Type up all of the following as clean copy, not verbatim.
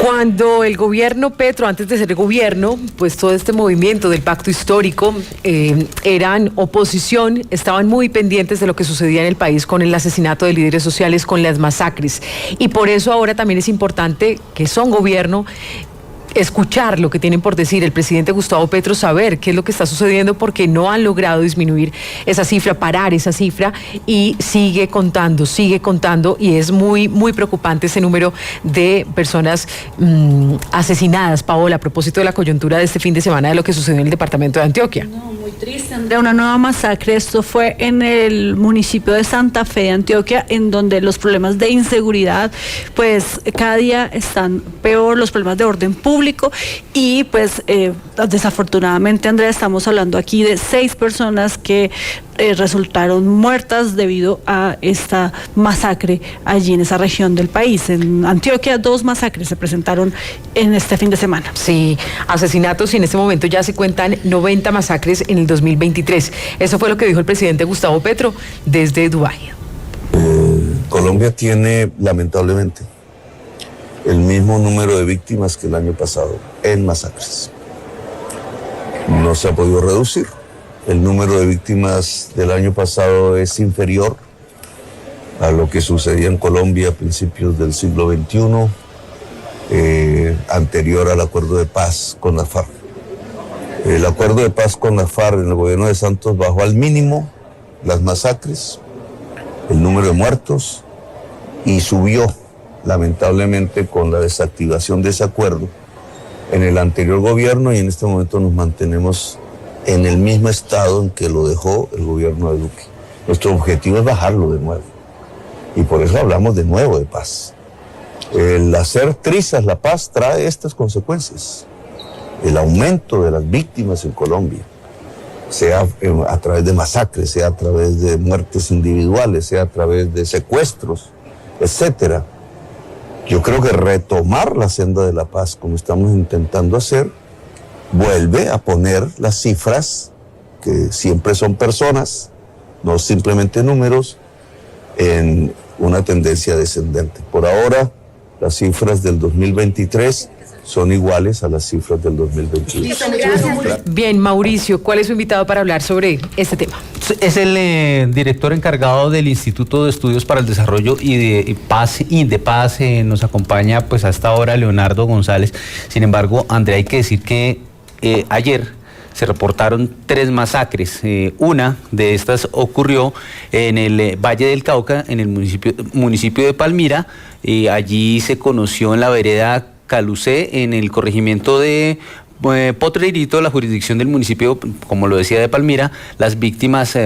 Cuando el gobierno Petro, antes de ser gobierno, pues todo este movimiento del pacto histórico, eran oposición, estaban muy pendientes de lo que sucedía en el país con el asesinato de líderes sociales, con las masacres. Y por eso ahora también es importante que son gobierno, escuchar lo que tienen por decir el presidente Gustavo Petro, saber qué es lo que está sucediendo, porque no han logrado disminuir esa cifra, parar esa cifra, y sigue contando, y es muy, muy preocupante ese número de personas asesinadas. Paola, a propósito de la coyuntura de este fin de semana de lo que sucedió en el departamento de Antioquia. No, muy triste, Andrea, una nueva masacre. Esto fue en el municipio de Santa Fe de Antioquia, en donde los problemas de inseguridad, pues cada día están peor, los problemas de orden público, y pues desafortunadamente, Andrea, estamos hablando aquí de 6 personas que resultaron muertas debido a esta masacre allí en esa región del país. En Antioquia 2 masacres se presentaron en este fin de semana. Sí, asesinatos, y en este momento ya se cuentan 90 masacres en el 2023. Eso fue lo que dijo el presidente Gustavo Petro desde Dubái. Colombia tiene, lamentablemente, el mismo número de víctimas que el año pasado en masacres. No se ha podido reducir. El número de víctimas del año pasado es inferior a lo que sucedía en Colombia a principios del siglo XXI, anterior al acuerdo de paz con la FARC. El acuerdo de paz con la FARC en el gobierno de Santos bajó al mínimo las masacres, el número de muertos, y subió lamentablemente con la desactivación de ese acuerdo en el anterior gobierno, y en este momento nos mantenemos en el mismo estado en que lo dejó el gobierno de Duque. Nuestro objetivo es bajarlo de nuevo, y por eso hablamos de nuevo de paz. El hacer trizas la paz trae estas consecuencias: el aumento de las víctimas en Colombia, sea a través de masacres, sea a través de muertes individuales, sea a través de secuestros, etcétera. Yo creo que retomar la senda de la paz, como estamos intentando hacer, vuelve a poner las cifras, que siempre son personas, no simplemente números, en una tendencia descendente. Por ahora, las cifras del 2023 son iguales a las cifras del 2022. Bien, Mauricio, ¿cuál es su invitado para hablar sobre este tema? Es el director encargado del Instituto de Estudios para el Desarrollo y de Paz, Indepaz. Nos acompaña pues a esta hora Leonardo González. Sin embargo, Andrea, hay que decir que ayer se reportaron 3 masacres. Una de estas ocurrió en el Valle del Cauca, en el municipio de Palmira. Allí se conoció en la vereda Calucé, en el corregimiento de Potrerilito, la jurisdicción del municipio, como lo decía, de Palmira. Las víctimas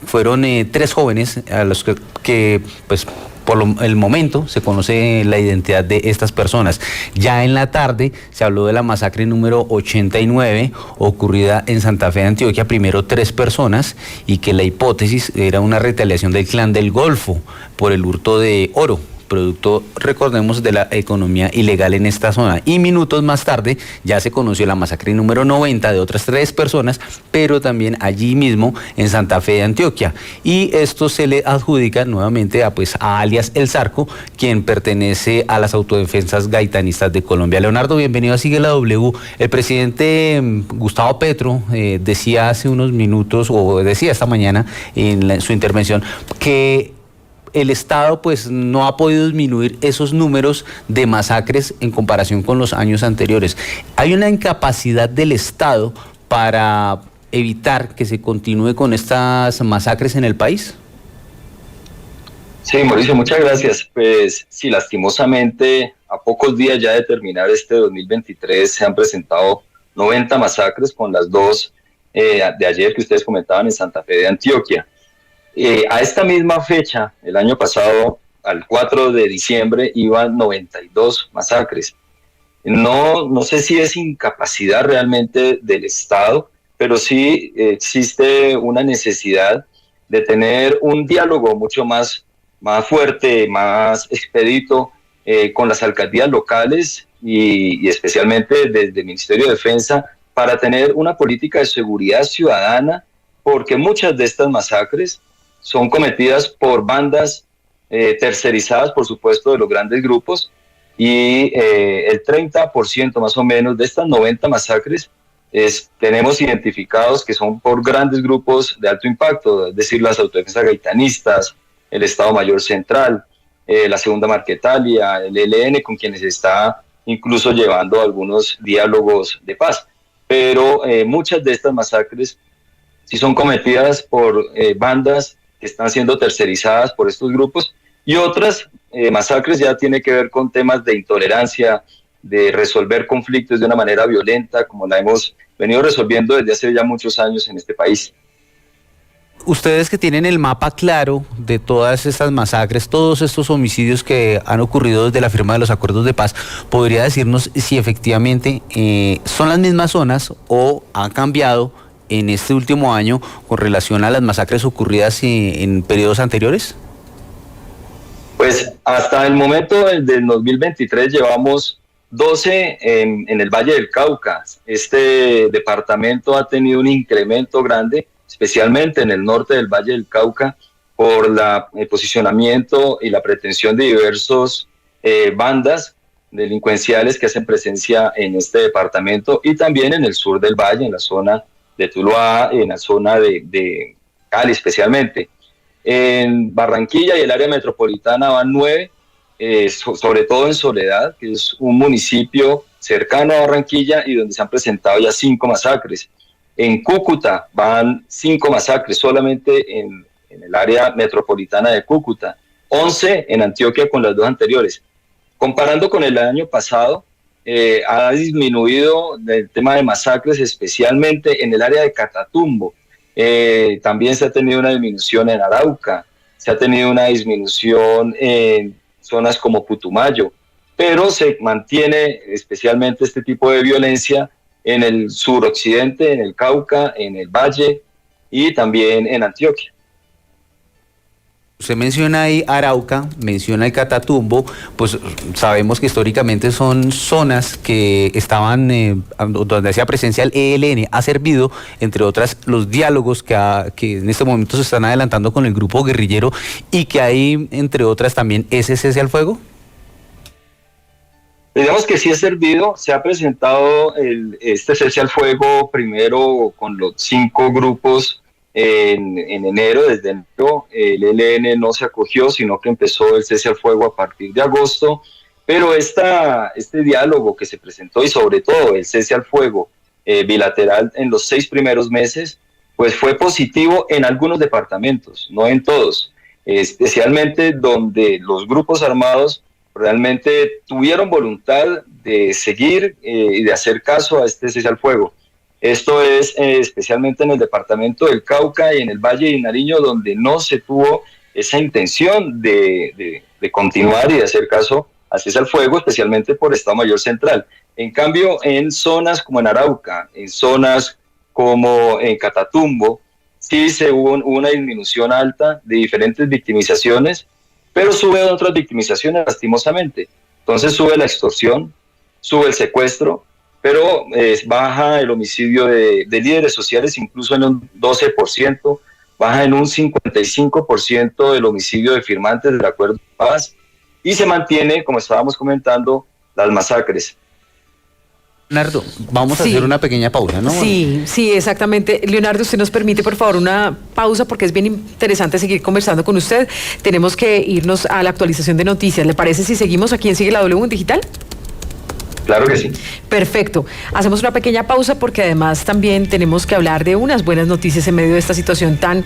fueron 3 jóvenes a los que pues por el momento se conoce la identidad de estas personas. Ya en la tarde se habló de la masacre número 89 ocurrida en Santa Fe de Antioquia. Primero 3 personas, y que la hipótesis era una retaliación del Clan del Golfo por el hurto de oro, producto, recordemos, de la economía ilegal en esta zona. Y minutos más tarde ya se conoció la masacre número 90 de otras 3 personas, pero también allí mismo en Santa Fe de Antioquia. Y esto se le adjudica nuevamente a alias El Zarco, quien pertenece a las autodefensas gaitanistas de Colombia. Leonardo, bienvenido a Sigue la W. El presidente Gustavo Petro decía hace unos minutos, o decía esta mañana en su intervención, que el Estado pues no ha podido disminuir esos números de masacres en comparación con los años anteriores. ¿Hay una incapacidad del Estado para evitar que se continúe con estas masacres en el país? Sí, Mauricio, muchas gracias. Pues sí, lastimosamente, a pocos días ya de terminar este 2023, se han presentado 90 masacres, con las 2 de ayer que ustedes comentaban en Santa Fe de Antioquia. A esta misma fecha, el año pasado, al 4 de diciembre, iban 92 masacres. No sé si es incapacidad realmente del Estado, pero sí existe una necesidad de tener un diálogo mucho más fuerte, más expedito con las alcaldías locales y especialmente desde el Ministerio de Defensa, para tener una política de seguridad ciudadana, porque muchas de estas masacres son cometidas por bandas tercerizadas, por supuesto, de los grandes grupos, y el 30% más o menos de estas 90 masacres tenemos identificados que son por grandes grupos de alto impacto, es decir, las autodefensas gaitanistas, el Estado Mayor Central, la Segunda Marquetalia, el ELN, con quienes se está incluso llevando algunos diálogos de paz. Pero muchas de estas masacres sí son cometidas por bandas que están siendo tercerizadas por estos grupos, y otras masacres ya tienen que ver con temas de intolerancia, de resolver conflictos de una manera violenta, como la hemos venido resolviendo desde hace ya muchos años en este país. Ustedes que tienen el mapa claro de todas estas masacres, todos estos homicidios que han ocurrido desde la firma de los acuerdos de paz, ¿podría decirnos si efectivamente son las mismas zonas o han cambiado en este último año con relación a las masacres ocurridas en periodos anteriores? Pues hasta el momento del 2023 llevamos 12 en el Valle del Cauca. Este departamento ha tenido un incremento grande, especialmente en el norte del Valle del Cauca, por el posicionamiento y la pretensión de diversos bandas delincuenciales que hacen presencia en este departamento, y también en el sur del valle, en la zona de Tuluá, en la zona de Cali especialmente. En Barranquilla y el área metropolitana van 9, sobre todo en Soledad, que es un municipio cercano a Barranquilla y donde se han presentado ya 5 masacres. En Cúcuta van 5 masacres solamente en el área metropolitana de Cúcuta, 11 en Antioquia con las 2 anteriores. Comparando con el año pasado, ha disminuido el tema de masacres, especialmente en el área de Catatumbo. También se ha tenido una disminución en Arauca, se ha tenido una disminución en zonas como Putumayo, pero se mantiene especialmente este tipo de violencia en el suroccidente, en el Cauca, en el Valle y también en Antioquia. Usted menciona ahí Arauca, menciona el Catatumbo, pues sabemos que históricamente son zonas que estaban, donde hacía presencia el ELN, ha servido, entre otras, los diálogos que en este momento se están adelantando con el grupo guerrillero, y que hay, entre otras, también ese cese al fuego. Digamos que sí ha servido, se ha presentado este cese al fuego primero con los 5 grupos en enero. Desde enero el ELN no se acogió, sino que empezó el cese al fuego a partir de agosto, pero este diálogo que se presentó, y sobre todo el cese al fuego bilateral en los 6 primeros meses, pues fue positivo en algunos departamentos, no en todos, especialmente donde los grupos armados realmente tuvieron voluntad de seguir y de hacer caso a este cese al fuego. Esto es especialmente en el departamento del Cauca y en el Valle de Nariño, donde no se tuvo esa intención de continuar y de hacer caso al cese al fuego, especialmente por Estado Mayor Central. En cambio, en zonas como en Arauca, en zonas como en Catatumbo, sí se hubo una disminución alta de diferentes victimizaciones, pero sube otras victimizaciones lastimosamente. Entonces sube la extorsión, sube el secuestro, pero baja el homicidio de líderes sociales incluso en un 12%, baja en un 55% el homicidio de firmantes del acuerdo de paz, y se mantiene, como estábamos comentando, las masacres. Leonardo, vamos a hacer una pequeña pausa, ¿no? Sí, sí, exactamente. Leonardo, usted nos permite, por favor, una pausa, porque es bien interesante seguir conversando con usted. Tenemos que irnos a la actualización de noticias. ¿Le parece si seguimos aquí en Sigue la W en Digital? Claro que sí. Perfecto. Hacemos una pequeña pausa porque además también tenemos que hablar de unas buenas noticias en medio de esta situación tan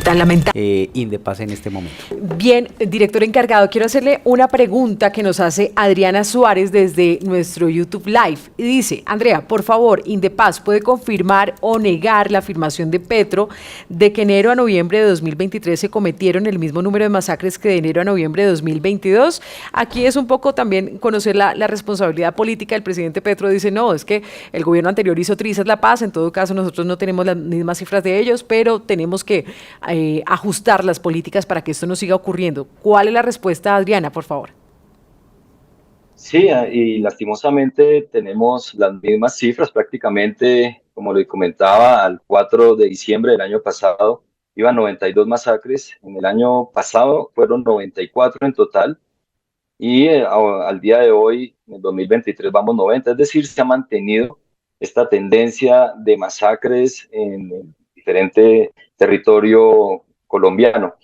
lamentable. Indepaz en este momento. Bien, director encargado, quiero hacerle una pregunta que nos hace Adriana Suárez desde nuestro YouTube Live. Y dice: Andrea, por favor, Indepaz, ¿puede confirmar o negar la afirmación de Petro de que enero a noviembre de 2023 se cometieron el mismo número de masacres que de enero a noviembre de 2022? Aquí es un poco también conocer la responsabilidad política. El presidente Petro dice: no, es que el gobierno anterior hizo trizas la paz, en todo caso nosotros no tenemos las mismas cifras de ellos, pero tenemos que ajustar las políticas para que esto no siga ocurriendo. ¿Cuál es la respuesta, Adriana, por favor? Sí, y lastimosamente tenemos las mismas cifras prácticamente, como le comentaba, al 4 de diciembre del año pasado iban 92 masacres, en el año pasado fueron 94 en total. y al día de hoy, en el 2023, vamos 90, es decir, se ha mantenido esta tendencia de masacres en el diferente territorio colombiano.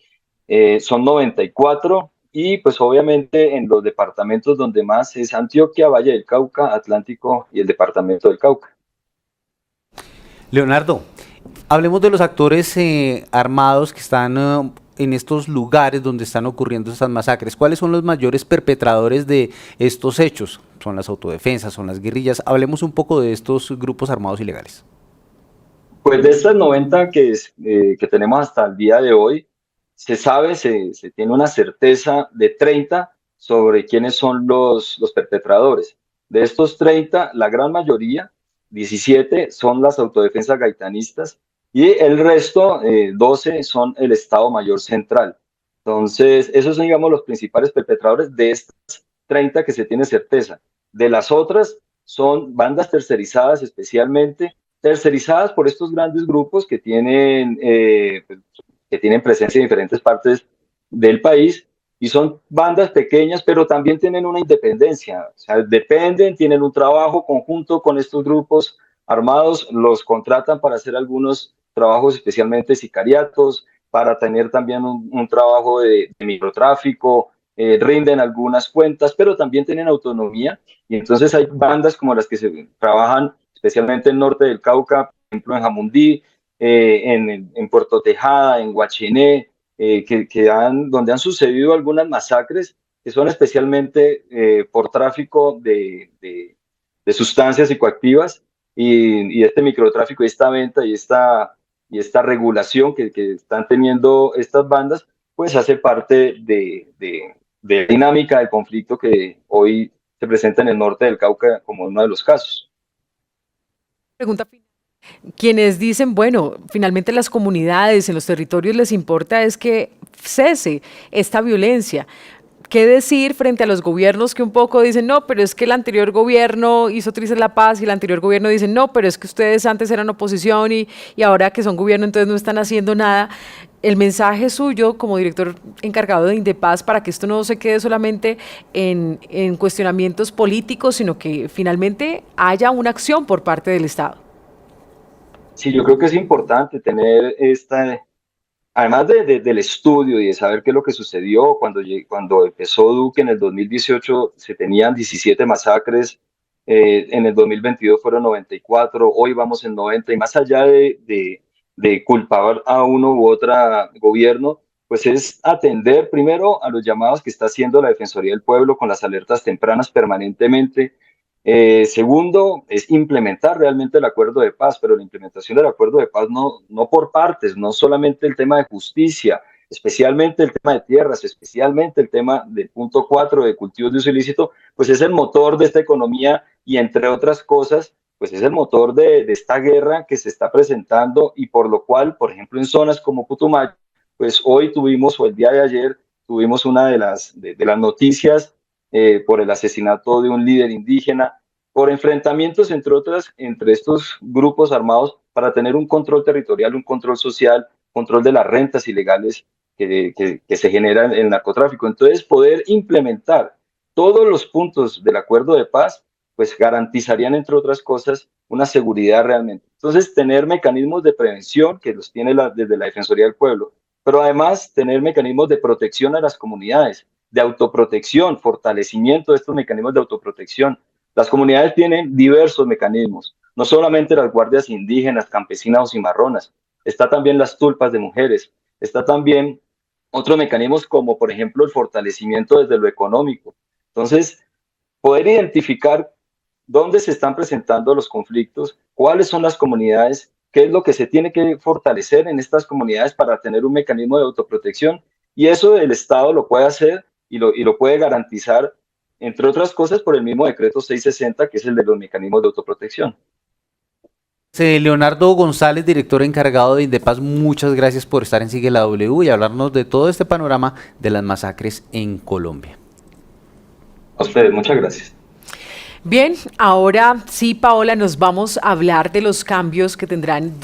Son 94 y pues obviamente en los departamentos donde más es Antioquia, Valle del Cauca, Atlántico y el departamento del Cauca. Leonardo, hablemos de los actores armados que están en estos lugares donde están ocurriendo estas masacres. ¿Cuáles son los mayores perpetradores de estos hechos? ¿Son las autodefensas, son las guerrillas? Hablemos un poco de estos grupos armados ilegales. Pues de estas 90 que tenemos hasta el día de hoy, se sabe, se tiene una certeza de 30 sobre quiénes son los perpetradores. De estos 30, la gran mayoría, 17, son las autodefensas gaitanistas y el resto, 12, son el Estado Mayor Central. Entonces, esos son, digamos, los principales perpetradores de estas 30 que se tiene certeza. De las otras, son bandas tercerizadas especialmente, tercerizadas por estos grandes grupos que tienen presencia en diferentes partes del país y son bandas pequeñas, pero también tienen una independencia, o sea, dependen, tienen un trabajo conjunto con estos grupos armados, los contratan para hacer algunos trabajos, especialmente sicariatos, para tener también un trabajo de microtráfico, rinden algunas cuentas, pero también tienen autonomía y entonces hay bandas como las que se trabajan especialmente en el norte del Cauca, por ejemplo en Jamundí, en Puerto Tejada, en Guachiné, donde han sucedido algunas masacres que son especialmente por tráfico de sustancias psicoactivas y este microtráfico, esta venta y esta regulación que están teniendo estas bandas, pues hace parte de la dinámica del conflicto que hoy se presenta en el norte del Cauca como uno de los casos. Pregunta final. Quienes dicen, bueno, finalmente las comunidades en los territorios les importa es que cese esta violencia. ¿Qué decir frente a los gobiernos que un poco dicen, no, pero es que el anterior gobierno hizo trizas la paz y el anterior gobierno dice, no, pero es que ustedes antes eran oposición y ahora que son gobierno entonces no están haciendo nada? El mensaje suyo como director encargado de Indepaz para que esto no se quede solamente en cuestionamientos políticos, sino que finalmente haya una acción por parte del Estado. Sí, yo creo que es importante tener además del estudio y de saber qué es lo que sucedió cuando empezó Duque en el 2018, se tenían 17 masacres, en el 2022 fueron 94, hoy vamos en 90, y más allá de culpar a uno u otro gobierno, pues es atender primero a los llamados que está haciendo la Defensoría del Pueblo con las alertas tempranas permanentemente. Segundo, es implementar realmente el acuerdo de paz, pero la implementación del acuerdo de paz no por partes, no solamente el tema de justicia, especialmente el tema de tierras, especialmente el tema del punto 4 de cultivos de uso ilícito, pues es el motor de esta economía y entre otras cosas, pues es el motor de esta guerra que se está presentando y por lo cual, por ejemplo, en zonas como Putumayo, pues hoy tuvimos, o el día de ayer, tuvimos una de las noticias por el asesinato de un líder indígena, por enfrentamientos, entre otras, entre estos grupos armados para tener un control territorial, un control social, control de las rentas ilegales que se generan en el narcotráfico. Entonces, poder implementar todos los puntos del acuerdo de paz, pues garantizarían, entre otras cosas, una seguridad realmente. Entonces, tener mecanismos de prevención, que los tiene desde la Defensoría del Pueblo, pero además tener mecanismos de protección a las comunidades, de autoprotección, fortalecimiento de estos mecanismos de autoprotección. Las comunidades tienen diversos mecanismos, no solamente las guardias indígenas, campesinas o cimarronas, está también las tulpas de mujeres, está también otros mecanismos como por ejemplo el fortalecimiento desde lo económico. Entonces, poder identificar dónde se están presentando los conflictos, cuáles son las comunidades, qué es lo que se tiene que fortalecer en estas comunidades para tener un mecanismo de autoprotección, y eso el Estado lo puede hacer y lo puede garantizar, entre otras cosas, por el mismo decreto 660, que es el de los mecanismos de autoprotección. Leonardo González, director encargado de Indepaz, muchas gracias por estar en Sigue la W y hablarnos de todo este panorama de las masacres en Colombia. A ustedes, muchas gracias. Bien, ahora sí, Paola, nos vamos a hablar de los cambios que tendrán